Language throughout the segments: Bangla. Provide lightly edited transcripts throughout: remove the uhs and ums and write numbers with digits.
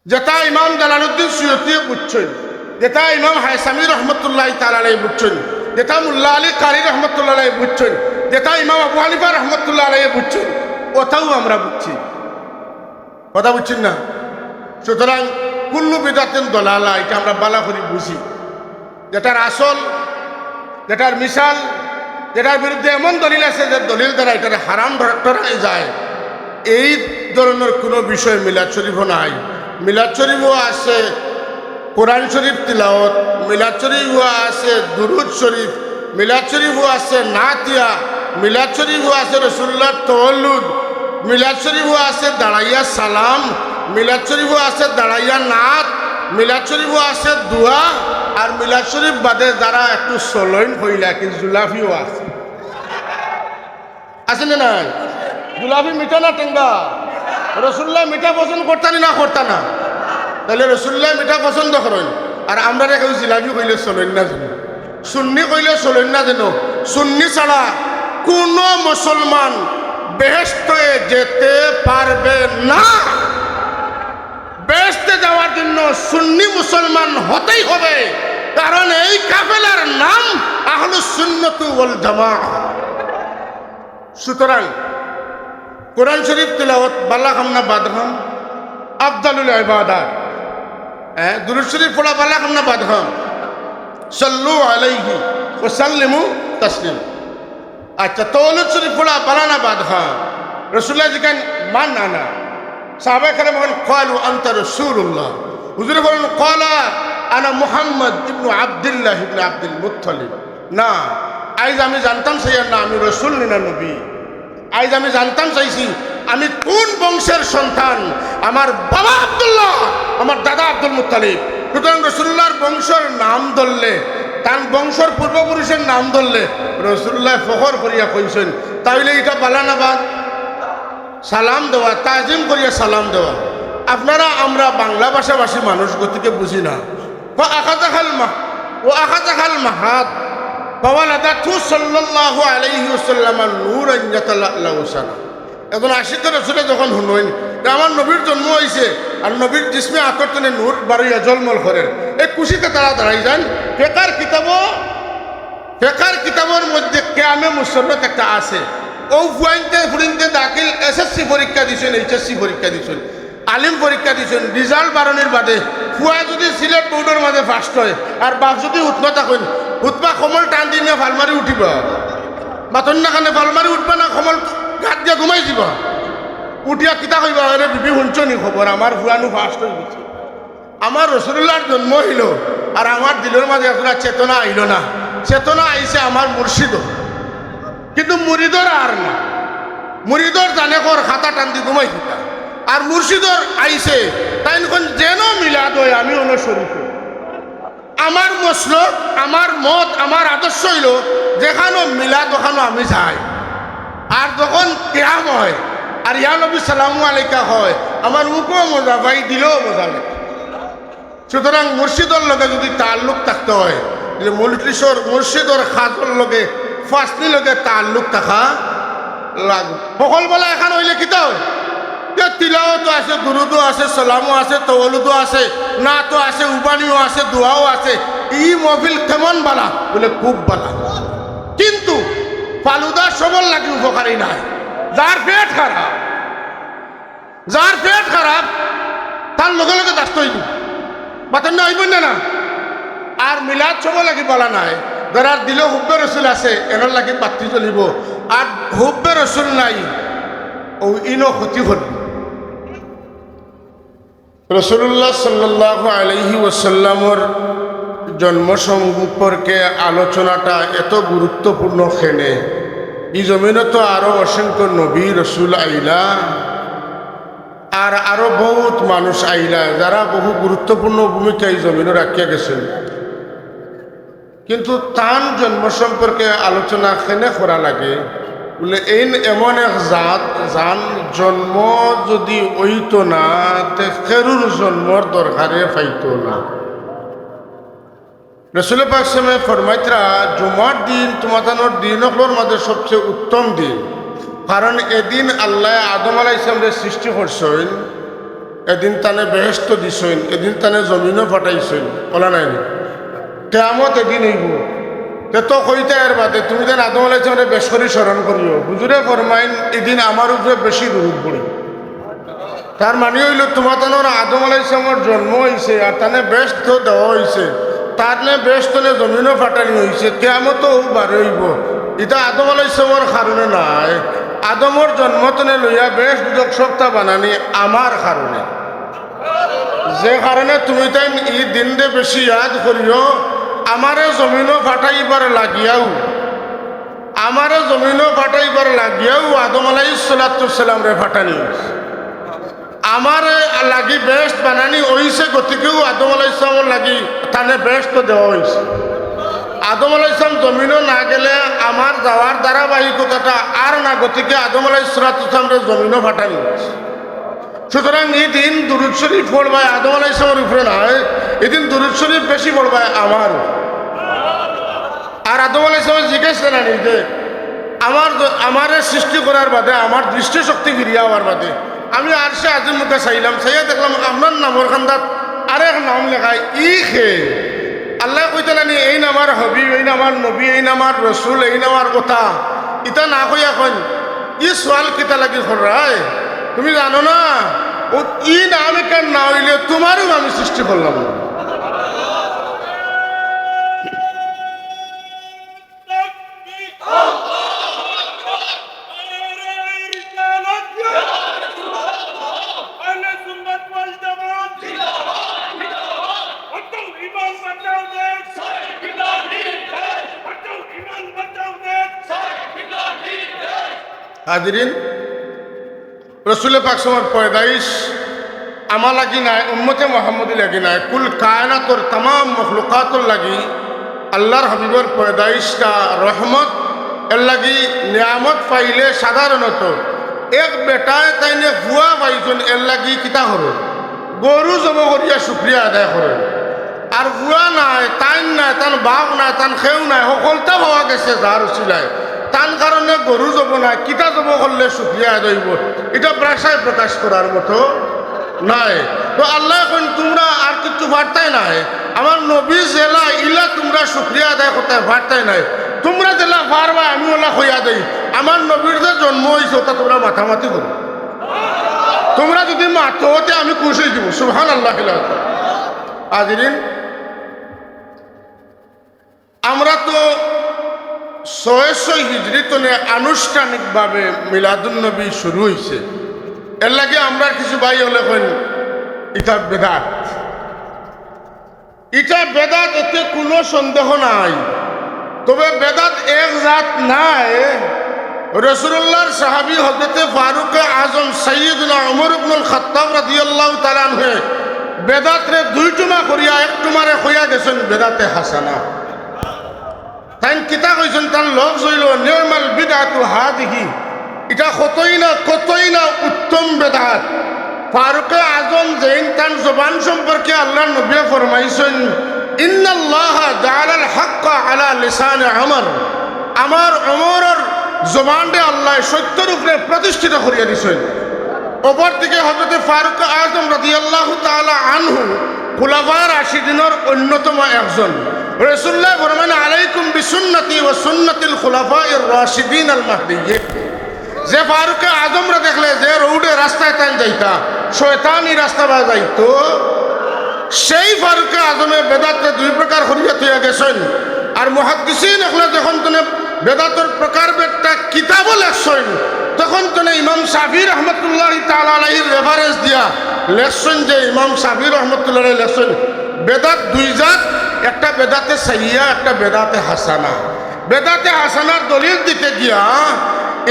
যেটা ইমাম জালালউদ্দিন সুয়ুতি বুঝছেন, যেটা ইমাম হায়সামি রহমতুল্লাহ তাআলা বুঝছেন, যেটা মুল্লা আলী কারি রহমতুল্লাহ বুঝছেন, যেটা ইমাম আবু হানিফা রহমতুল্লাহ বুঝছেন, ওটাও আমরা বুঝছি। কথা বুঝছেন না? সুতরাং কুল্লু বিদাতিন দলালা, এটা আমরা বালা করে বুঝি। যেটার আসল, যেটার মিসাল, যেটার বিরুদ্ধে এমন দলিল আছে যে দলিল দ্বারা এটার হারাম ধরাই যায়, এই ধরনের কোনো বিষয় মিলাদ শরীফও নাই। মিলাদ শরীফও আছে কোরআন শরীফ তিলাওয়াত, মিলাদ শরীফও আছে দুরুদ শরীফ, মিলাদ শরীফও আছে নাতিয়া, মিলাদ শরীফও আছে রাসূলুল্লাহর তাওয়াল্লুদ, মিলাদ শরীফও আছে দাঁড়াইয়া সালাম, মিলাদ শরীফও আছে দাঁড়াইয়া নাত, মিলাদ শরীফও আছে দোয়া, আর মিলাদ শরীফ বাদে যারা একটু সলইন হইলা কি জুলাফিও আছে। আছে না নাই? জুলাফি মিঠা না টেঙ্গা? রসুল্লাহ মিঠা পছন্দ করতানি না করতা না? তাহলে রসুল্লাহ মিঠা পছন্দ করেন, আর আমরা কেউ জিলাপি কইলে চলেন না যেন, সুন্নি কইলে চলেন না যেন। সুন্নি ছাড়া কোন মুসলমান বেহেশতে যেতে পারবে না। বেহেশতে যাওয়ার জন্য সুন্নি মুসলমান হতেই হবে, কারণ এই কাফেলার নাম আহলুস সুন্নাত ওয়াল জামাআহ। সুতরাং কোরআন শরীফ তিলাওয়াত বালা খাম না বাদ খাম? আফদালুল ইবাদাত। দুরূদ শরীফ পড়া বালা খাম না বাদ খাম? সাল্লু আলাইহি ওয়া সাল্লিমু তাসলিম। আচ্ছা, তাওয়ালুদ শরীফ পড়া বালা না বাদ খাম? রাসূলুল্লাহ জিকান মান না সাহাবায়ে কেরাম বলেন ক্বালু আনতা রাসূলুল্লাহ, হুজুরে বলেন ক্বালা আনা মুহাম্মদ ইবনু আব্দুল্লাহ ইবনে আব্দুল মুত্তালিব। না, আজ আমি জানতাম সেই না আমি রাসূল না নবী। আজ আমি জানতাম চাইছি আমি কোন বংশের সন্তান। আমার বাবা আব্দুল্লাহ, আমার দাদা আব্দুল মুত্তালিব। সুতরাং রাসূলুল্লাহর বংশের নাম ধরলে, তার বংশের পূর্বপুরুষের নাম ধরলে রাসূলুল্লাহ ফখর করিয়া কইছেন, তাইলে এটা বালা না বাদ? সালাম দেওয়া, তাজিম করিয়া সালাম দেওয়া। আপনারা আমরা বাংলা ভাষাভাষী মানুষ গতিকে বুঝি না। ও আখাজাখাল মাহাত ফাওয়ালাদাতহু সাল্লাল্লাহু আলাইহি ওয়াসাল্লাম নূরান ইয়াতালাল্লাহু সানা। এখন আশিক রাসূলে যখন শুনলেন আমার নবীর জন্ম হয়েছে আর নবীর জিসমে আতরতনে নূর বাড়িয়া জলমল করেন, এই খুশিতে তারা দাঁড়াই যান। ফেকার কিতাবের মধ্যে কেয়ামে মুসন্নত একটা আছে। ও ফুরিনতে দাখিল এসএসসি পরীক্ষা দিয়েছেন, এইচএসসি পরীক্ষা দিয়েছেন, আলিম পরীক্ষা দিয়েছেন, রিজাল্ট বারণের বাদে ফুয়া যদি সিলেট বোর্ডের মাঝে ফার্স্ট হয় আর বাপ যদি উঠনা থাকেন, উঠবা কমল টান দি না ফালমারি উঠিব, মাতন না কানে ফালমারি উঠবা না কমল গাত দিয়া ঘুমাই যাব। উঠিয়া কিতা কইবা, আরে বিবি শুনছ নি খবর আমার ফুয়ানো ফার্স্ট হয়ে গেছে। আমার রাসূলুল্লাহর জন্ম হইল আর আমার দিলের মাঝে একটা চেতনা আইল না। চেতনা আইছে আমার মুর্শিদ, কিন্তু মুরিদর আর না। মুরিদর জানে কর খাতা টান দি ঘুমাই থাকা, আর মুর্শিদর আইছে তাই যেন মিলাদ হয় আমি অন্য শরীফ। আমার মসলক, আমার মত, আমার আদর্শ হইল যেখানো মিলাদ ওখানো আমি যাই। আর যখন কেয়াম হয় আর ইয়া নবী সালামু আলাইকা হয়, আমার মুখও মজা পাই, দিলেও মজা লাগে। সুতরাং মুর্শিদর লগে যদি তাল্লুক থাকতে হয়, মুর্শিদর খাজর লগে ফাঁসনি লগে তাল্লুক থাকা লাগবে। সকলবেলা এখন হইলে কিতা হয়, তিলাওয়াতও আছে, দুরুদও আছে, সালামও আছে, তাওয়ালুদও আছে, নাতও আছে, উবানিও আছে, দোয়াও আছে। এই মহফিল কেমন বালা? বলে খুব বালা। কিন্তু ফালুদা সবল লাগে উপকারী নাই। যার পেট খারাপ তার লগে লগে দাস্ত হইব, বাতেন না হইব না। আর মিলাদ সবল লাগি বলা নাই। যারা দিলেও হুব্বে রসুল আছে এনার লাগি পাত্রী চলিব, আর হুব্বে রসুল নাই ও ইনো ক্ষতি হল। রাসূলুল্লাহ সাল্লাল্লাহু আলাইহি ওয়াসাল্লামের জন্ম সম্পর্কে আলোচনাটা এত গুরুত্বপূর্ণ। খেনে এই জমিনে তো আরো অসংখ্য নবী রসুল আইলা, আর আরো বহুত মানুষ আইলা যারা বহু গুরুত্বপূর্ণ ভূমিকা এই জমিনে রাখিয়া গেছেন। কিন্তু তার জন্ম সম্পর্কে আলোচনা খেনে করা লাগে বলে এই এমন এক জাত যান জন্ম যদি হইত না তে খেরুর জন্মর দরকারে পাইত না। রাসূল পাক সাল্লাল্লাহু ফরমাইতরা জুমার দিন তোমাদের দিনগুলোর মধ্যে সবচেয়ে উত্তম দিন, কারণ এদিন আল্লাহ আদম আলাইহিস সালামের সৃষ্টি করছেন এদিন তানে বেহেস্ত দিছইন, এদিন তানে জমিনও ফাটাইছইন, বলা নাই কেয়ামত এদিন হইব। তে তো কইতে এর বাদে তুমি যেন আদম আলাইহিস সালামে বেশ করে স্মরণ করিও। হুজুরে ফরমাইন এদিন আমার উপরে বেশি দরুদ পড়ি। তার মানে হইল তোমার তানোর আদম আলাইহিস সালামের জন্ম হয়েছে আর তানে বেশ তো দেওয়া হয়েছে, তার নে বেশ তনে জমিনও ফাটানি হয়েছে, কেয়ামতও বার হইব। এটা আদম আলাইহিস সালামের কারণে নাই, আদমর জন্মতনে লইয়া বেশ দুদক সপ্তাহ বানানি আমার কারণে। যে কারণে তুমি তাই এই দিনটা বেশি ইয়াদ করিও। আমারে জমিনও ফাটাইবার লাগিয়াও, আমারে জমিনও ফাটাইবার লাগিয়াও আদম আলাইহিস সালাম রে ফাটানি হয়েছে। আমারে লাগি বেস্ট বানানি হইছে, গতিকেও আদম আলাইহিস সালামের লাগি তানে বেস্ট দেওয়া হয়েছে। আদম আলাইহিস সালাম জমিনও না গেলে আমার যাওয়ার ধারাবাহিকতাটা আর না, গতিকে আদম আলাইহিস সালামরে জমিনও ফাটানি হয়েছে। সুতরাং এই দিন দুরূদ শরীফ পড়বায় আদম আলাইহিস সালামের উপরে নয়, এদিন দুরূদ শরীফ বেশি পড়বায় আমার। আর আদম আলাইহিস সালাম জিজ্ঞেস করেনি যে আমারে সৃষ্টি করার বাদে, আমার দৃষ্টিশক্তি ফিরিয়া হওয়ার বাদে আমি আরশে আজিম মুখে চাইলাম, চাইয়া দেখলাম আপনার নামর খান্দাত আরেক নাম লেখায় ই খে। আল্লাহ কইতে নানি এই নামার হবি, এই নামার নবী, এই নামার রসুল, এই নামার কথা ইটা না কইয়া কইন ই সোয়াল কিতা লাগি খরায়। তুমি জানো না ও ই নাম কেন না হইলে তোমারও আমি সৃষ্টি করলাম না। হাজিরিন, রসুল পাক সাল্লাল্লাহু আলাইহি পয়দাইশ আমার লাগি নাই, উম্মতে মুহাম্মদি লাগি নাই, কুল কায়নাতর तमाम মখলুকাতর লাগি আল্লাহর হাবিবর পয়দাইশটা রহমত। এর লাগি নিয়ামত পাইলে সাধারণত এক বেটায় তাইনে ভুয়া পাইছেন, এর লাগি কিতা করে গরু জব করিয়া শুক্রিয়া আদায় করে। আর ভুয়া নাই, তাইন নাই, তান বাপ নাই, তান খেউ নাই, সকলটা পাওয়া গেছে যার উচিলায়, তার কারণে গরু যাব না, কিতা যাব করলে শুক্রিয়া আদায় হইব, এটা ভাষায় প্রকাশ করার মতো নাই। তো আল্লাহ এখন তোমরা আর কিছু বার্তাই নাই, আমার নবী জেলা ইলা তোমরা শুক্রিয়া আদায় করতে বার্তাই নাই। তোমরা জেলা পারবা আমি ওলা হইয়া দেই, আমার নবীর যে জন্ম হয়েছে ওটা তোমরা মাথামাতি করো। তোমরা যদি মাথোতে আমি খুশি দিব, সুবহানাল্লাহ। হাজিরিন, আমরা তো 600 হিজরি তনে আনুষ্ঠানিকভাবে মিলাদুন্নবী শুরু হয়েছে। এর লাগে আমরা কিছু ভাই হলে কইন এটা বেদাত, এটা বেদাত, এতে কোনো সন্দেহ নাই। তবে বেদাত এক জাত নাই। রাসূলুল্লাহর সাহাবী হযরতে ফারুক আজম সাইয়্যিদুনা ওমর ইবনুল খাত্তাব রাদিয়াল্লাহু তাআলা আনহু বেদাতরে দুই টুমা করিয়া এক টুমারে কইয়া গেছেন বেদাতে হাসানা। তাই কিতা কইছেন, তার লফজ হইল নিয়মাল বিদআতু হাদিহি, এটা কতই না উত্তম বেদাত। ফারুক আজম যেইন তার জবান সম্পর্কে আল্লাহর নবী ফরমাইছেন ইন্নাল্লাহা জাআলাল হাক্কা আলা লিসানি ওমর, আমার ওমরের জবানটা আল্লাহ সত্যের উপরে প্রতিষ্ঠিত করিয়া দিয়েছেন। অপর দিকে হযরত ফারুক আজম রাদিয়াল্লাহু তাআলা আনহু খুলাফায়ে রাশিদিনের অন্যতম একজন। রাসূলুল্লাহ ফরমান আলাইকুম বিসুন্নতি ওয়া সুন্নাতিল খুলাফায়ের রাশিদিন আল মাহদিয়্যিন। যে ফারুক আজমরা দেখলে যে রোডে রাস্তায় টান যাইতা, শয়তানি রাস্তা বা যাইতো, সেই ফারুক আজমে বেদাতে দুই প্রকার করিয়া থইয়া গেছেন। আর মুহাদ্দিসিন এখলে যখন তুমি বেদাতের প্রকার একটা কিতাব লেখছেন, তখন তুমি ইমাম শাফি রহমতুল্লাহ তাআলা আলাইহির রেফারেন্স দিয়া লেখছেন যে ইমাম শাফি রহমতুল্লাহ আলাইহি লেখছেন বেদাত দুই জাত, একটা বেদাতে সাইয়্যা, একটা বেদাতে হাসানা। বেদাতে হাসানার দলিল দিতে গিয়া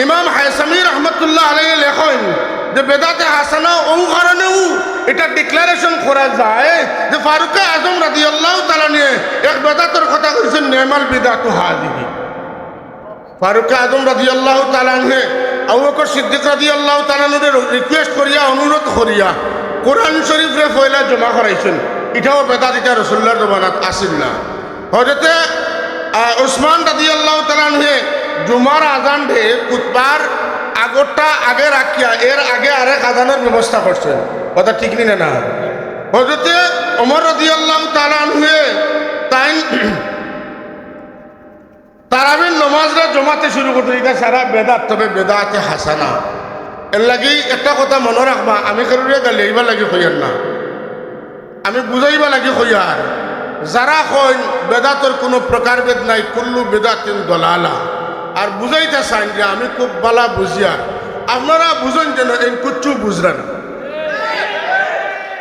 ইমাম হায়সামি রহমতুল্লাহ আলাইহি লেখেন যে বেদাতে হাসানা ও কারণেও এটা ডিক্লারেশন করা যায় যে ফারুক আজম রাদিয়াল্লাহু তাআলা নিয়ে এক বেদাতের কথা কইছেন নিয়মাল বিদআতু হাদিহি। ফারুক আজম রাদিয়াল্লাহু তাআলা নিয়ে আবু বকর সিদ্দিক রাদিয়াল্লাহু তাআলা নুরে রিকোয়েস্ট করিয়া অনুরোধ করিয়া কোরআন শরীফে পয়লা জমা করাইছেন। এটাও বেদাত, এটা রাসূলুল্লাহর জমানাত আসিল না। হযরতে উসমান রাদিয়াল্লাহু তাআলা নিয়ে জুমার আজান দিয়ে খুতবার আগরটা আগে রাখিয়া এর আগে আরেক আজানের ব্যবস্থা করছেন। কথা ঠিক নি না? হযরতে ওমর রাদিয়াল্লাহু তাআলা আনহু তাই তারাবির নামাজরা জমাতে শুরু করতে, এটা সারা বেদাত, তবে বেদাতে হাসানা। এর লাগি একটা কথা মনে রাখবা, আমি কারোরে গালিয়াইবা লাগি কইয়ার না, আমি বুঝাইবা লাগি কইয়ার। যারা কইন বেদাতর কোনো প্রকারভেদ নাই, কুল্লু বেদাতিন দলালা, আর বুঝাইতে চান যে আমি খুব বালা বুঝিয়ার, আপনারা বুঝেন যেন এই কুচ্ছু বুঝরা না।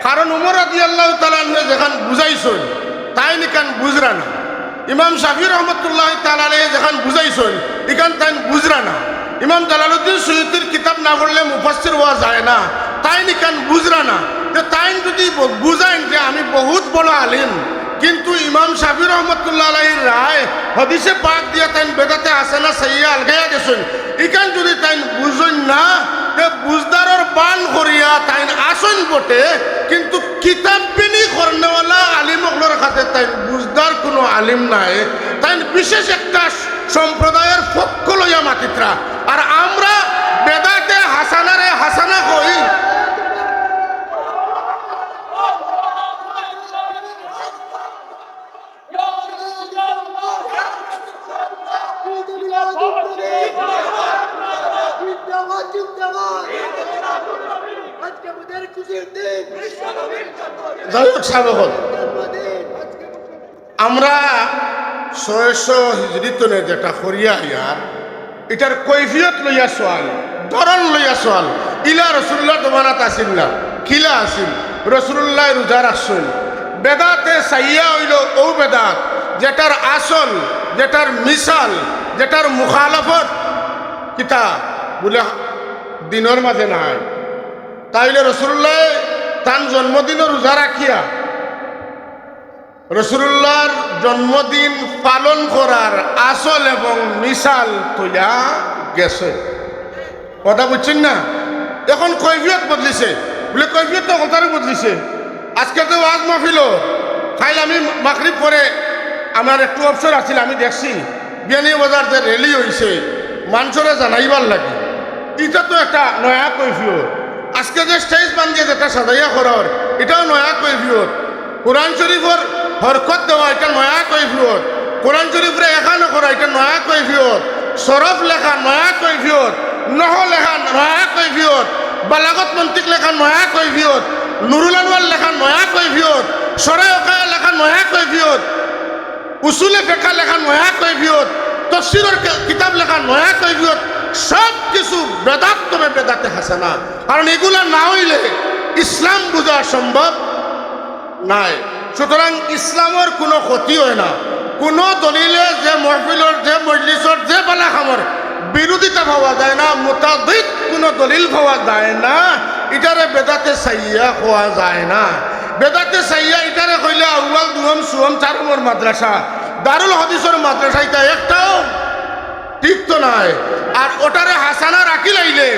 কারণ উমর রাদিয়াল্লাহু তাআলা আনহু যেখান বুঝাইছেন তাই নিকান বুঝরা না, ইমাম শাফি রহমতুল্লাহ তাআলা আলাইহি যেখান বুঝাইছেন এখান তাই বুঝরা না, ইমাম জালালউদ্দিন সুয়ুতির কিতাব না পড়লে মুফাসসির হওয়া যায় না, তাই নিকান বুঝরা না। যে তাই যদি বুঝাইন যে আমি বহুত বড় আলিম, কিন্তু ইমাম শাফি রহমতুল্লাহ আলাইহির রায় হাদিসে পাক দিয়া তাই বেদাতে হাসানা সাইয়্যা আলগায়া গেছেন, এখান যদি তাই বুঝেন না, বুঝদারর বান করিয়া তাই আসন বটে, কিন্তু কিতাব বিনি করনেওয়ালা আলিম ওগুলোর কাছে তাই বুঝদার কোনো আলিম নাই, তাই বিশেষ একটা সম্প্রদায়ের পক্ষ লইয়া মাতিত্রা। আর আমরা বেদাতে হাসানারে হাসানা কই, আমরা 600 হিজরিতনে যেটা করিয়া ইয়ার এটার কৈফিয়ত লইয়া সোয়াল, ধরন লইয়া সোয়াল। ইলা রসুল্লাহ জমানাত আসিল না, খিলা আসিল, রসুল্লাহ রোজা রাখছেন। বেদাতে সাইয়া হইল ও বেদাত যেটার আসল, যেটার মিসাল, যেটার মুখালফত কিতা বলে দিনের মাঝে নাই। তাইলে রসুল্লাহ তার জন্মদিনও রোজা রাখিয়া রসুল্লাহর জন্মদিন পালন করার আসল এবং মিসাল তোলা গেছে। কথা বুঝছেন না? এখন কৈফিয়ত বদলিছে, বলে কৈফিয়ত তো কথারই বদলিছে। আজকে তো ওয়াজ মাহফিল, খাইল আমি মাগরিব পরে আমার একটু অবসর আছিল, আমি দেখছি বিয়ানী বাজার যে রেলি হয়েছে মানুষরে জানাইবার লাগে, এটা তো একটা নয়া কৈফিয়ত। আজকে যে স্টেজ বানিয়ে যেটা সাজাইয়া করার, এটাও নয়া কৈফিয়ত। কোরআন শরীফের হরকত দেওয়া, এটা নয়া কৈফিয়ত। কোরআন শরীফরে এখানে করা, এটা নয়া কৈফিয়ত। সরফ লেখা নয়া কৈফিয়ত, নহ লেখা নয়া কৈফিয়ত, বালাগত মন্তিক লেখা নয়া কৈফিয়ত, নুরুল আনওয়ার লেখা নয়া কৈফিয়ত, সরাই ওকায়া লেখা নয়া কৈফিয়ত, উসুলে ফেকা লেখা নয়া কৈফিয়ত, তফসিরের কিতাব লেখা নয়া কৈফিয়ত। সব কিছু বেদাত, তবে বেদাতে হাসানা। কারণ এগুলা না হইলে ইসলাম বোঝা সম্ভব নাই। সুতরাং ইসলামের কোনো ক্ষতি হয় না। কোনো দলিলে যে মহফিলর, যে মজলিসর, যে বালা খামর বিরোধিতা পাওয়া যায় না, মোতাবিক কোনো দলিল পাওয়া যায় না, এটারে বেদাতে সাইয়া হওয়া যায় না। বেদাতে সাইয়া এটারে কইলে আউয়াল, দুহম, সুহম, চারমর মাদ্রাসা, দারুল হাদিসের মাদ্রাসা, এটা একটাও ঠিক তো নাই। আর ওটারে হাসানা রাখি লাইলে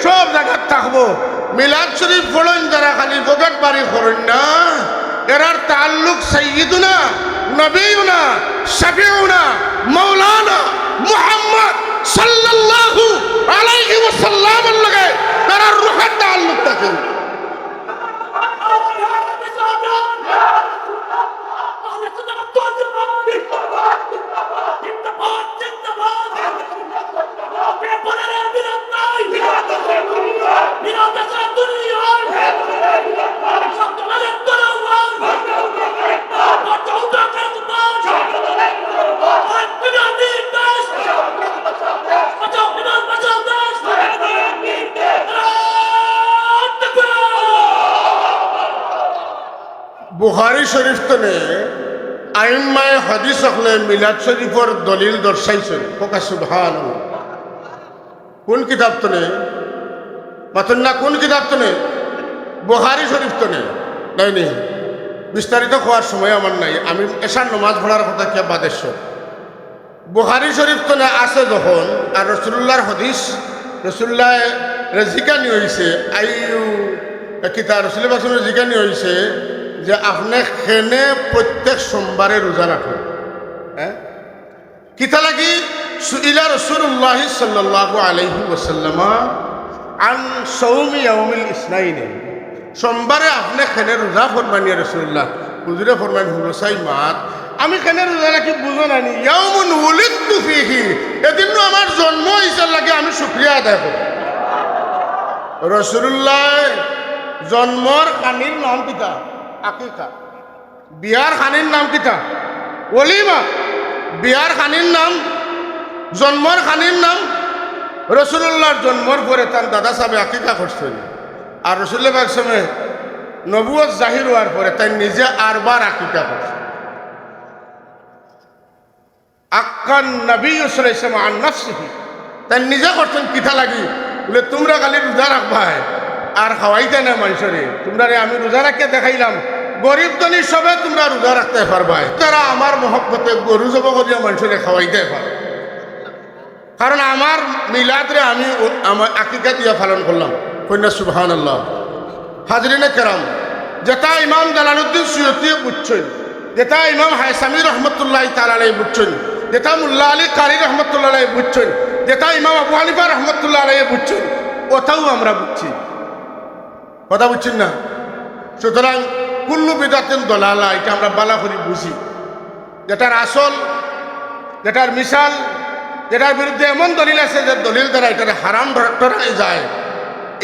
সব জায়গায় থাকবো। মিলাদ শরীফ পড়েন যারা, খালি বগট বাড়ি করেন না, এরার তাল্লুক সাইয়্যিদুনা নবীনা শফিউনা মাওলানা মুহাম্মদ সাল্লাল্লাহু আলাইহি ওয়াসাল্লাম এর লগে তার রূহের তাল্লুক থাকে। বুখারী শরীফ তনে আইম্মায়ে হাদিস হলে মিলাদ শরীফর দলিল দর্শাইছেন। ফোকা সুবহানাল্লাহ। কোন কিতাব তনে মাতন না, কোন কিতাব তনে? বুখারী শরীফ তনে নাই নি। বিস্তারিত হওয়ার সময় আমার নাই, আমি এশার নামাজ পড়ার কথা কে বাদেশ। বুখারী শরীফ তনে আছে যখন, আর রাসূলুল্লাহর হাদিস, রাসূলুল্লাহ জিকানি হয়েছে, আইয়ু কিতা রাসূলুল্লাহ জিকানি হয়েছে যে আপনি খেনে প্রত্যেক সোমবারে রোজা রাখুন। হ্যাঁ, কিতা লাগি? সুইলা রাসূলুল্লাহ সাল্লাল্লাহু আলাইহি ওয়াসাল্লাম আন সাওমি ইয়াউমিল ইসনাইন, সোমবারে আপনি খেনে রোজা ফরমানি রসুল্লাহ হুজুরে ফরমান হুলসাই মাত আমি খেনে রোজা রাখি বুঝো নানি ইয়াউমুন উলিদতু ফীহি এদিন আমার জন্ম হইছে লাগে আমি শুকরিয়া আদায় করি রসুল্লাহ জন্মর খানির নাম কিতা আকিকা বিয়ার খানির নাম কিতা ওলিমা বিয়ার খানির নাম জন্মর খানির নাম রসুল্লাহর জন্মর পরে তার দাদা সাহেব আকিকা করছেন আর রসুল্লাহ সময় নবুয়ত জাহির হওয়ার পরে তাই নিজে আরবার আকিকা করছেন আক্কান নবী সাল্লাল্লাহু আন নাফসিহি তাই নিজে করছেন কিথা লাগি বলে তোমরা খালি রোজা রাখবাই আর খাওয়াইতে না মানুষরে তোমরা আমি রোজা রাখতে দেখাইলাম গরিব ধনী সবে তোমরা রোজা রাখতে পারবাই তারা আমার মহব্বতে গরু জব করিয়া মানুষরে খাওয়াইতে পারে কারণ আমার মিলাদরে আমি আমার আকিকা দিয়া পালন করলাম কন্যা সুবহানাল্লাহ হাজরিনে কেরাম যেটা ইমাম জালালউদ্দিন সুয়ুতি বুঝছেন যেটা ইমাম হায়সামি রহমতুল্লাহ তাআলা আলাইহি বুঝছেন যেটা মুল্লা আলী কারি রহমতুল্লাহ আলাইহি বুঝছেন যেটা ইমাম আবু হানিফা রহমতুল্লাহ আলাইহি বুঝছেন ওটাও আমরা বুঝছি কথা বুঝছেন না সুতরাং কুল্লু বিদাতিন দলালা এটা আমরা বালা করে বুঝি যেটার আসল যেটার মিসাল যেটার বিরুদ্ধে এমন দলিল আছে যে দলিল দ্বারা এটার হারাম ধরা যায়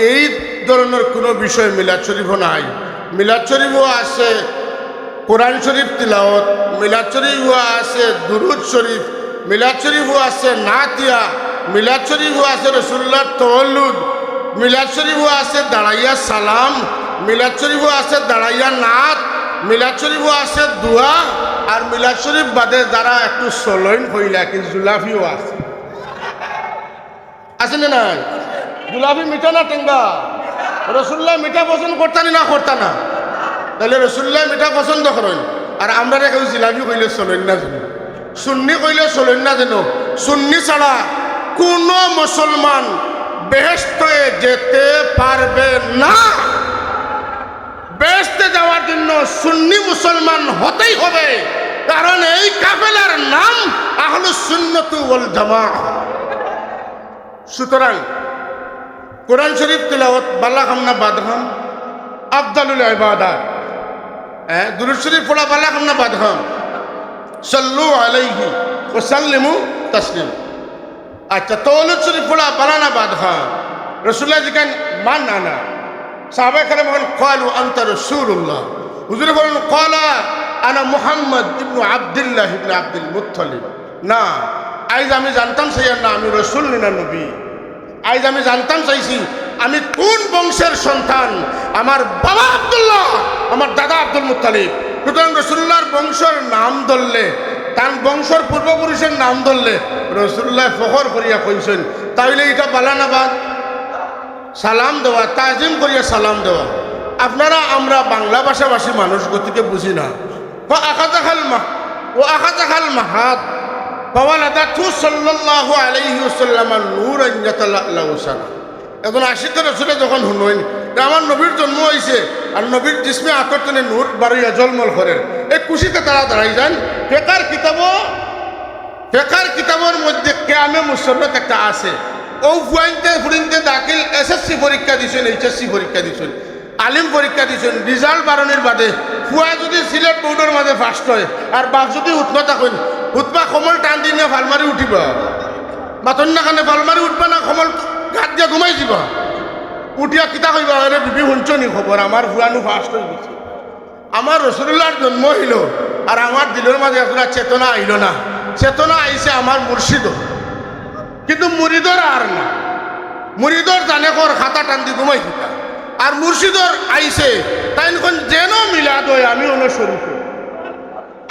এই ধরনের কোনো বিষয় মিলাদ শরীফও নাই মিলাদ শরীফও আছে কোরআন শরীফ তিলাওয়াত মিলাদ শরীফও আছে দুরুদ শরীফ মিলাদ শরীফও আছে নাতিয়া মিলাদ শরীফও আছে রাসূলুল্লাহর তাওয়াল্লুদ মিলাদ শরীফও আছে দাঁড়াইয়া সালাম মিলাদ শরীফও আছে দাঁড়াইয়া নাত মিলাদ শরীফও আছে দোয়া আর মিলাদ শরীফ বাদে যারা একটু সলইন হইলা কি জুলাফিও আছে না নাই জুলাফি মিঠা না টেঙ্গা রসুল্লাহ মিঠা পছন্দ করতানি না করতা না তাহলে রসুল্লাহ মিঠা পছন্দ করেন আর আমরা কেউ জিলাপি কইলে চলেন না যেন সুন্নি কইলে চলেন না যেন সুন্নি ছাড়া কোনো মুসলমান বেহেশতে যেতে পারবে না বেহেশতে যাওয়ার জন্য সুন্নি মুসলমান হতেই হবে কারণ এই কাফেলার নাম আহলুস সুন্নাত ওয়াল জামাআহ সুতরাং কোরআন শরীফ তিলাওয়াত বালা খাম না বাদ খাম আফদালুল ইবাদাত দুরূদ শরীফ পড়া বালা খাম না বাদ খাম সাল্লু আলাইহি ওয়া সাল্লিমু তাসলিম আচ্ছা তাওয়ালুদ শরীফ পড়া বালা না বাদ খাম রাসূলুল্লাহ জিকান মান আনা সাহাবায়ে কেরাম বলেন ক্বালু আনতা রাসূলুল্লাহ হুজুর বলেন ক্বালা আনা মুহাম্মদ ইবনে আব্দুল্লাহ ইবনে আব্দুল মুত্তালিব না আজ আমি জানতাম সেই না আমি রাসূল না নবী আজ আমি জানতাম চাইছি আমি কোন বংশের সন্তান আমার বাবা আব্দুল্লাহ আমার দাদা আব্দুল মুত্তালিব সুতরাং রাসূলুল্লাহর বংশের নাম ধরলে তার বংশের পূর্বপুরুষের নাম ধরলে রাসূলুল্লাহ ফখর করিয়া কইছেন তাইলে এটা বালানাবাদ সালাম দেওয়া তাজিম করিয়া সালাম দেওয়া আপনারা আমরা বাংলা ভাষাভাষী মানুষ গতিকে বুঝি না ও আখাজাখাল মাহাত ফাওয়ালাদাতু সাল্লাল্লাহু আলাইহি ওয়াসাল্লাম নূরান ইয়াতালাল্লাহু সানা এখন আশিকের রাসূল যখন শুনলেন আমার নবীর জন্ম হয়েছে আর নবীর জিসমে আতরতনে নূর বাড়িয়া জলমল করেন এই খুশিতে তারা দাঁড়াই যান ফেকার কিতাবের মধ্যে কেয়ামে মুসন্নত একটা আছে ও ফুরিনতে দাখিল এসএসসি পরীক্ষা দিয়েছেন এইচএসসি পরীক্ষা দিয়েছেন আলিম পরীক্ষা দিয়েছেন রেজাল্ট বারণের বাদে ফুয়া যদি সিলেট বোর্ডের মাঝে ফার্স্ট হয় আর বাপ যদি উঠবা থাকেন উঠবা কমল টান দিয়ে ফালমারি উঠিবা মাতন না কানে ফালমারি উঠবা না কমল গাত দিয়া ঘুমাই যাবা উঠিয়া কিতা কইবা আরে বিবি শুনছ নি খবর আমার ফুয়ানো ফার্স্ট হয়ে গেছে আমার রাসূলুল্লাহর জন্ম হইল আর আমার দিলের মাঝে একটা চেতনা আইল না চেতনা আইছে আমার মুর্শিদ কিন্তু মুরিদর আর না মুরিদর জানে কর খাতা টান দি ঘুমাই দিতা আর মুর্শিদর আইছে তাই যেন মিলাদ হয় আমি অনুসরিত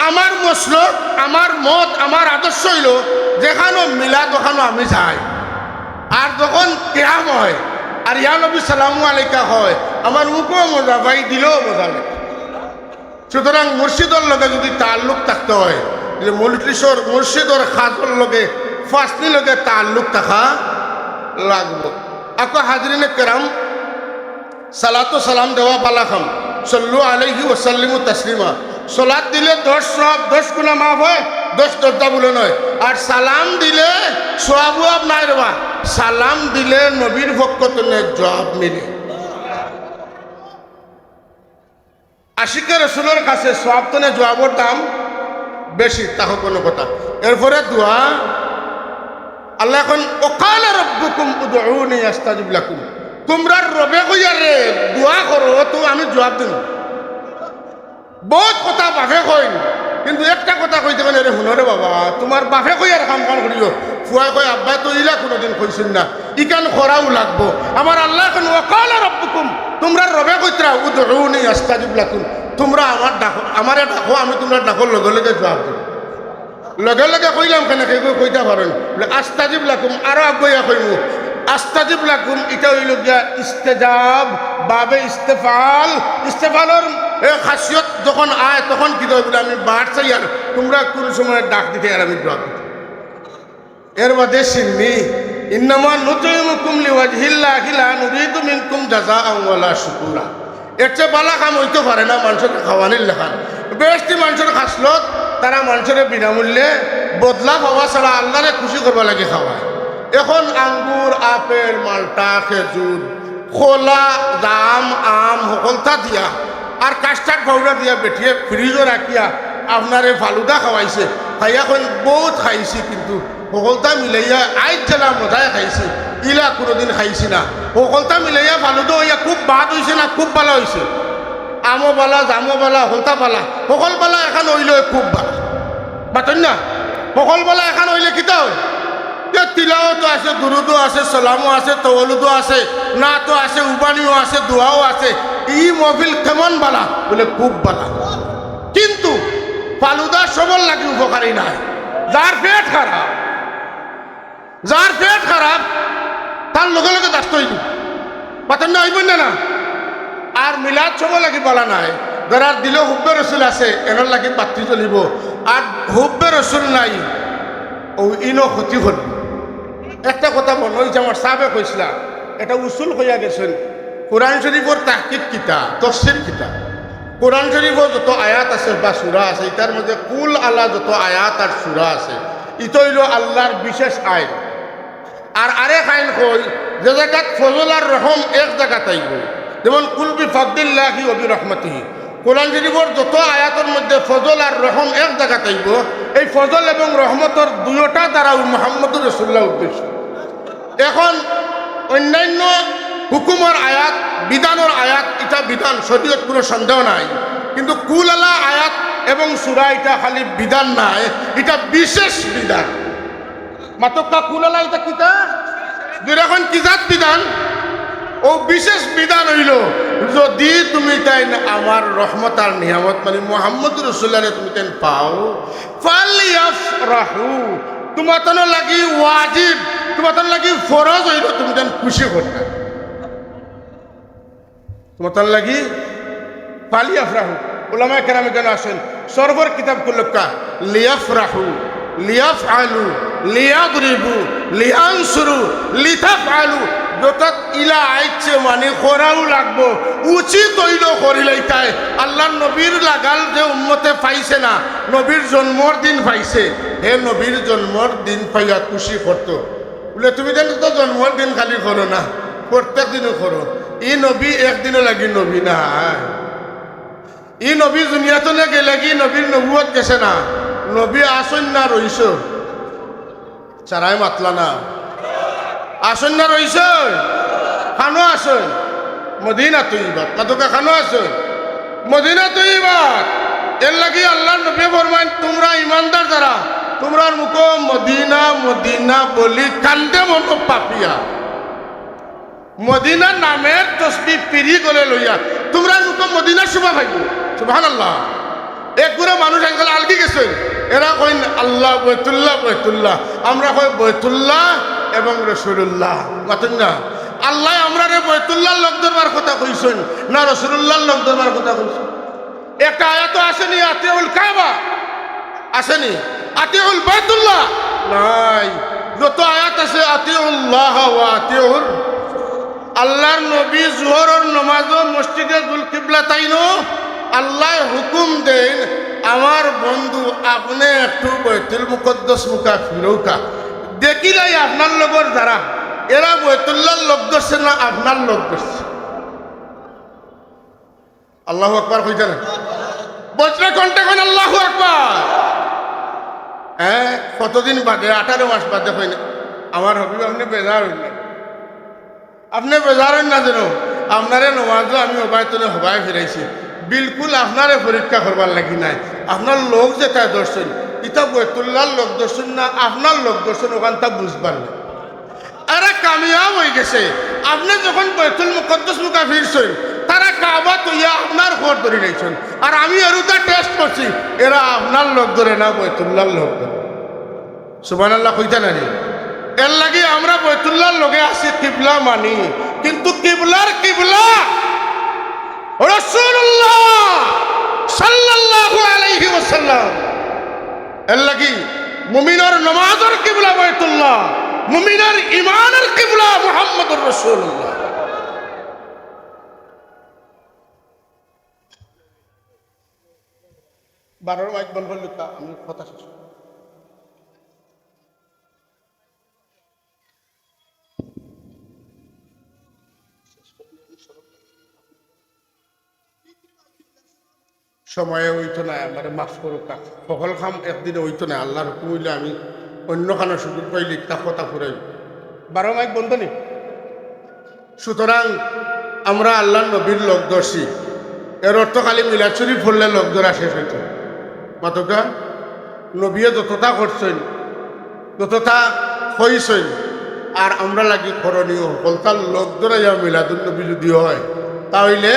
আমার মসলক আমার মত আমার আদর্শ হইল যেখানো মিলাদ ওখানো আমি যাই আর যখন কেয়াম হয় আর ইয়া নবী সালামু আলাইকা হয় আমার মুখও মজা পাই দিলেও মজা লাগে সুতরাং মুর্শিদর লগে যদি তাল্লুক থাকতে হয় যে মুর্শিদর খাতর লগে ফাসনি লগে তাল্লুক থাকা লাগবো আকৌ হাজরিনে কেরাম সালাতো সালাম দেওয়া পালাখাম সল্লু আলাইহি ওয়া সাল্লিমু তাসলিমা সালাত দিলে 10 সওয়াব 10 গুনাহ মাফ হয় 10 দরজা বলে নয় আর সালাম দিলে সওয়াব নাই রে সালাম দিলে নবীর পক্ষ থেকে জবাব মিলে আশিকে রসুলের কাছে সোয়াবতনে জবাবর দাম বেশি, তাহ কোনো কথা। এরপরে দোয়া, আল্লাহ এখন ওকালা রব্বুকুম উদউনি আস্তাজিব লাকুম, তোমরা রবে কইয়া রে দোয়া করো তো আমি জবাব দিন। বহুত কথা বাফে কইন, কিন্তু একটা কথা কইতে গেলে রে শুনো রে বাবা, তোমার বাফে কইয়ার কাম কাম করিও, ফুয়াই কয় আব্বাই তো ইলা কোনোদিন কইছেন না, ইকান করাও লাগবো। আমার আল্লাহ এখন ওকালা রব্বুকুম, তোমরা রবে কইতরা উদউনি আস্তাজিব লাকুম, তোমরা আমার ডাকো, আমারে ডাকো, আমি তোমরা ডাকোর লগে লগে জবাব দেব। লগে লগে কইলাম কেন কইতে পারেন বলে আস্তাজিব লাকুম, আরো আগুয়া কইমু আস্তাজিব লাকুম। এটা হইল গিয়া ইস্তেজাব বাবে ইস্তেফাল, ইস্তেফালর খাসিয়ত যখন আয় তখন কি দেয় বলে আমি বাড় চাই আর তোমরা কোন সময় ডাক দিতে আর আমি জবাব দিতে। এর বাদে সিন্নি ইন্নামা নুতইমুকুম লিওয়াজহিল্লাহি লা নুরিদু মিনকুম জাযাআন ওয়ালা শুকুরা। এর চেয়ে বালা কাম হইতে পারে না মানুষের খাওয়ানির লেখান। বেশটি মানুষের খাসলত তারা মানুষের বিনামূল্যে বদলা পাওয়া ছাড়া আল্লাহরে খুশি করবা লাগে খাওয়ায়। এখন আঙ্গুর, আপেল, মাল্টা, খেজুর, খোলা, জাম, আম সকলতা দিয়া আর কাস্টার্ড পাউডার দিয়া বেঠিয়ে ফ্রিজও রাখিয়া আপনারে ফালুদা খাওয়াইছে, খাইয়া এখন বহুত খাইছি, কিন্তু সকলতা মিলাইয়া আইজ জেলা মজায় খাইছি, ইলা কোনোদিন খাইছি না। সকলতা মিলাইয়া ফালুদা হইয়া খুব বাদ হয়েছে না খুব ভালো হয়েছে, আমো বালা, জামো বালা, হলতা বালা, সকল বালা এখন হইলে খুব ভালো বাতন না। সকল বালা এখন হইলে কিতা হয়, তিলাওয়াতো আছে, দুরুদও আছে, সালামও আছে, তওয়ালুদও আছে, নাতো আছে, উবানিও আছে, দোয়াও আছে। ই মহফিল কেমন বালা বলে খুব বালা, কিন্তু ফালুদা সবল লাগে উপকারী নাই। যার পেট খারাপ, যার পেট খারাপ তার লগে লগে দাস্ত হইব বাতন না, হইব না। আর মিলাদ সব লাগি বলা নাই, যারা দিল হুব্বে রসুল আছে এনার লাগি বাতি জ্বলিব, আর হুব্বে রসুল নাই ও ইনো ক্ষতি হল। একটা কথা মনে হয়েছে আমার সাহেবে কইসলা, এটা উসুল হইয়া গেছেন কোরআন শরীফর তাহকিক কিতা, তফসির কিতা। কোরআন শরীফর যত আয়াত আছে বা সূরা আছে, এটার মধ্যে কুল আল্লাহ যত আয়াত আর সূরা আছে, ইতো হইল আল্লাহর বিশেষ আইন। আর আরেক আইন কই যে জায়গাত ফজল আর রহম এক জায়গা তাইব, যেমন কুল বি ফাদলিল্লাহি ওয়া বিরহমাতিহি। কোরআন শরীফর যত আয়াতের মধ্যে ফজল আর রহম এক জায়গা তাইব, এই ফজল এবং রহমতর দুইটা দ্বারা মুহাম্মদুর রাসূলুল্লাহ উদ্দেশ্য। এখন অন্যান্য হুকুমের আয়াত, বিধানের আয়াত, এটা বিধান শরীয়ত কোনো সন্দেহ নাই, কিন্তু কুল আলা আয়াত এবং সূরা এটা খালি বিধান নাই, এটা বিশেষ বিধান। মাতকা কুল আলা এটা কিতা দুইরকম কিজাত বিধান, ও বিশেষ বিধান হইল যদি তুমি তাই আমার রহমত আর নিয়ামত মানে মুহাম্মদুর রাসূলুল্লাহরে তুমি তাই পাও, ফালিয়াফরাহু, তোমার তো লাগি ওয়াজিব, তোমার তো লাগি ফরজ হইল তুমি তাই খুশি করতে, তোমার তো লাগি ফালিয়াফরাহু। উলামায়ে কেরামে কেন আসেন সর্বর কিতাব কুল্লকা লিয়াফরাহু, লিয়াফআলু, লিয়াদরিবু, লিয়ানসুরু, লিতাফআলু, যতত ইলা আইছে মানে করাও লাগবো, উচিত হইল করিলাই তাই। আল্লাহ নবীর লাগাল যে উম্মতে পাইছে না, নবীর জন্মর দিন পাইছে, হে নবীর জন্মর দিন পাইয়া খুশি করতো বলে তুমি জানো তো জন্মর দিন খালি করো না, প্রত্যেক দিনও করো। ই নবী একদিনও লাগি নবী না, ই নবী দুনিয়াতে গেলে কি নবীর নবুয়ত গেছে না, নবী আসন না রইস, চারাই মাতলা না, আসন না রইস, খানো আসন মদিনা তৈবাত, মাতকা খানো আসন মদিনা তৈবাত। এর লাগি আল্লাহ নবী ফরমাইন তোমরা ইমানদার যারা, তোমরার মুখ মদিনা মদিনা বলি কান্দে মনো পাপিয়া, মদিনার নামের তসবিহ পিরি করে লইয়া তোমরা মুখ মদিনার শুভা ভাইব। সুবহানাল্লাহ। এক গুড়া মানুষ আজকাল আলগি গেছে, এরা কইন আল্লাহ বৈতুল্লাহ বৈতুল্লাহ, আমরা কই বৈতুল্লাহ এবং রসুল্লাহ, মাতেন না। আল্লাহ আমরা রে বৈতুল্লাহর লোক ধরবার কথা কইছেন না রসুল্লাহর লোক ধরবার কথা কইছেন? একটা আয়াত আসেনি আতিউল কাবা, আসেনি আতিউল বাইতুল্লাহ নাই। যত আয়াত আছে আতিউল্লাহ ওয়া আতিউর, আল্লাহর নবী জোহরের নামাজও মসজিদে দুল কিবলা তাইনো আল্লাহ হুকুম দেন আমার বন্ধু আপনি একটু বৈতুল মুকদ্দাস মুখা ফিরৌকা, দেখিলাই আপনার লগর যারা এরা বৈতুল্লাহর লোক ধরছে না আপনার লোক ধরছে। আল্লাহু আকবার কইতে না বজ্রে কণ্ঠে কইন আল্লাহু আকবার। হ্যাঁ, কতদিন বাদে 18 মাস বাদে কইন আমার হবিব আপনি বেজার হইন না, আপনি বেজার হইন না যেন আপনারে নমাজও আমি হবায়তনে হবায় ফিরাইছি। বিলকুল আপনারে পরীক্ষা করবার লাগি নাই। আপনার লোক যেটা দর্শন ইটা বৈতুল্লাহর লোক দর্শন না আপনার লোক দর্শন ওখান তা বুঝবার না। এরা কামিয়াব হয়ে গেছে। আপনি যখন বৈতুল মুকদ্দাস মুখা ফিরছেন তারা কাবা তৈয়া আপনার ঘর ধরে নিয়েছেন, আর আমি এরুটা টেস্ট করছি এরা আপনার লোক ধরে না বৈতুল্লাহর লোক ধরে। সুবহানাল্লাহ কইতা না রে। এর লাগি আমরা বৈতুল্লাহর লগে আছি, কিবলা মানি, কিন্তু কিবলার কিবলা রাসূলুল্লাহ সাল্লাল্লাহু আলাইহি ওয়াসাল্লাম। এর লাগি মুমিনের নামাজের কিবলা বাইতুল্লাহ, মুমিনের ঈমানের কিবলা মুহাম্মদুর রাসূলুল্লাহ। বারোর মাইক বন্ধ করলে আমি কথা শেষ। সময়ে হইতো না, আমার মাফ করুক। সকল খাম একদিনে হইতো না, আল্লাহর হুকুম হইলে আমি অন্য খানা সুযোগ পাইলে তা কথা ফুরাই। বারো মাইক বন্ধ নি। সুতরাং আমরা আল্লাহ নবীর লোক দর্শী, এর অর্থ খালি মিলাদ শরীফ পড়লে লোক ধরা শেষ হইত মাতকা। নবীয়ে যতটা করছেন যতটা হইছেন, আর আমরা লাগি করণীয় সকলতার লোক ধরা যা মিলাদুল নবী যদি হয় তাহলে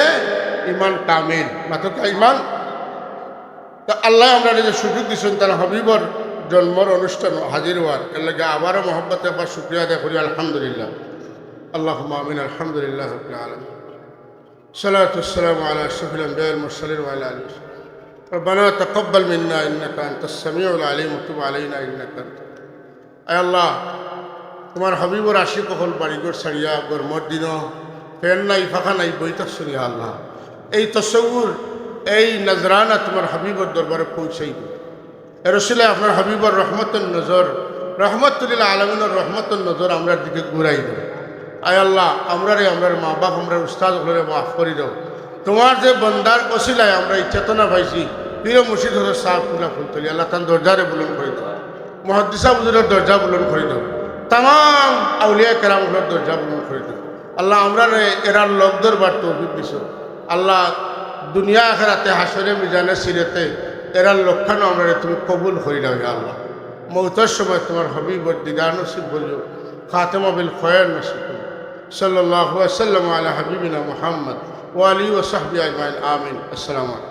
ইমান কামিল মাতকা ইমান। তো আল্লাহ আমরা যে সুযোগ দিচ্ছেন তার হাবিবর জন্মর অনুষ্ঠান হাজির হওয়ার, এর লাগে আবারও মহব্বতে একবার শুক্রিয়া আদায় করি আলহামদুলিল্লাহ। আল্লাহুম্মা আমিন। আলহামদুলিল্লাহ রাব্বিল আলামিন। الصلاة والسلام على أشرف الأنبياء والمرسلين وعلى آله وصحبه. ربنا تقبل منا إنك أنت السميع العليم وتب علينا إنك أنت। আয় আল্লাহ, তোমার হাবিবর আশিক হল বাড়িঘর ছাড়িয়া গরমর দিন ফের নাই ফাঁকা নাই বইতা শুনিয়া আল্লাহ এই তসব্বুর এই নজরানা তোমার হাবিবর দরবারে পৌঁছাইব। রসুলে আপনার হাবিবর রহমতুল নজর রহমতুল্লাহ আলমিনের রহমতুল নজর আমরার দিকে ঘুরাই দেব। আয় আল্লাহ, আমরারে আমরার মা বাপ আমরার উস্তাদ হলে মাফ করি দাও। তোমার যে বন্দার অশিলায় আমরা এই চেতনা পাইছি, প্রিয় মুর্শিদ হল শাহ ফুলা ফুলতলি, আল্লাহ তার দরজারে বুলন করে দাও। মুহাদ্দিসা হুজুরের দরজা বুলন করে দাও। তাম আউলিয়া কেরামগুলোর দরজা বুলন করে দাও। আল্লাহ আমরারে এরার লোক দরবার তৌফিক দিছো। আল্লাহ দুনিয়া আখিরাতে হাসরে মিজানে সিরেতে এরার লক্ষণ আমরা তুমি কবুল হয়ে দাও। আল্লাহ মৌতের সময় তোমার হাবিবর দিদার নসিব বলিও, খাতেমা বিল খয়র নসিব বলিও। সাল্লাল্লাহু আলাইহি ওয়া সাল্লাম আলা হাবিবিনা মুহাম্মদ ওয়া আলিহি ওয়া সাহবিহি আজমাইন। আমিন। আসসালামু আলাইকুম।